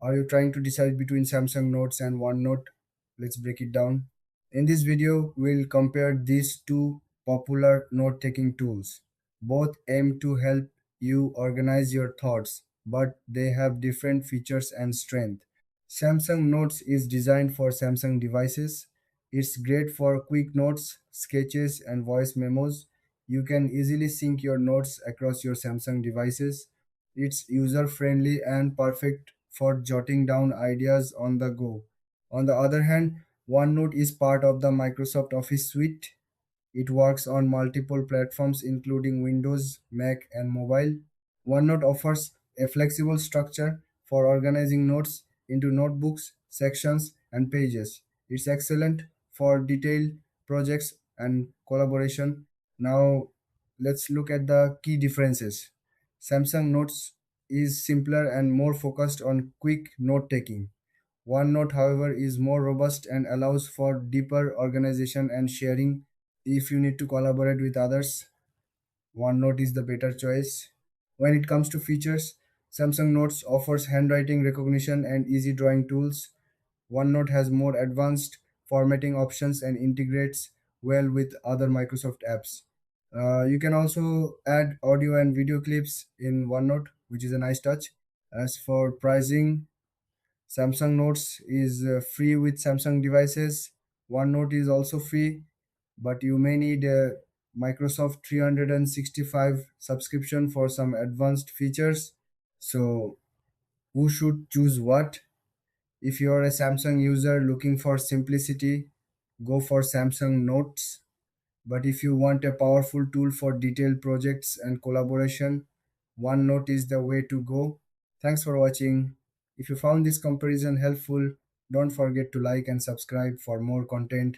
Are you trying to decide between Samsung Notes and OneNote? Let's break it down. In this video, we'll compare these two popular note-taking tools. Both aim to help you organize your thoughts, but they have different features and strength. Samsung Notes is designed for Samsung devices. It's great for quick notes, sketches, and voice memos. You can easily sync your notes across your Samsung devices. It's user friendly and perfect for jotting down ideas on the go. On the other hand, OneNote is part of the Microsoft Office suite. It works on multiple platforms including Windows, Mac, and mobile. OneNote offers a flexible structure for organizing notes into notebooks, sections, and pages. It's excellent for detailed projects and collaboration. Now, let's look at the key differences. Samsung Notes is simpler and more focused on quick note taking. OneNote, however, is more robust and allows for deeper organization and sharing. If you need to collaborate with others, OneNote is the better choice. When it comes to features, Samsung Notes offers handwriting recognition and easy drawing tools. OneNote has more advanced formatting options and integrates well with other Microsoft apps. You can also add audio and video clips in OneNote, which is a nice touch. As for pricing, Samsung Notes is free with Samsung devices. OneNote is also free, but you may need a Microsoft 365 subscription for some advanced features. So, who should choose what? If you're a Samsung user looking for simplicity, go for Samsung Notes. But if you want a powerful tool for detailed projects and collaboration, OneNote is the way to go. Thanks for watching. If you found this comparison helpful, don't forget to like and subscribe for more content.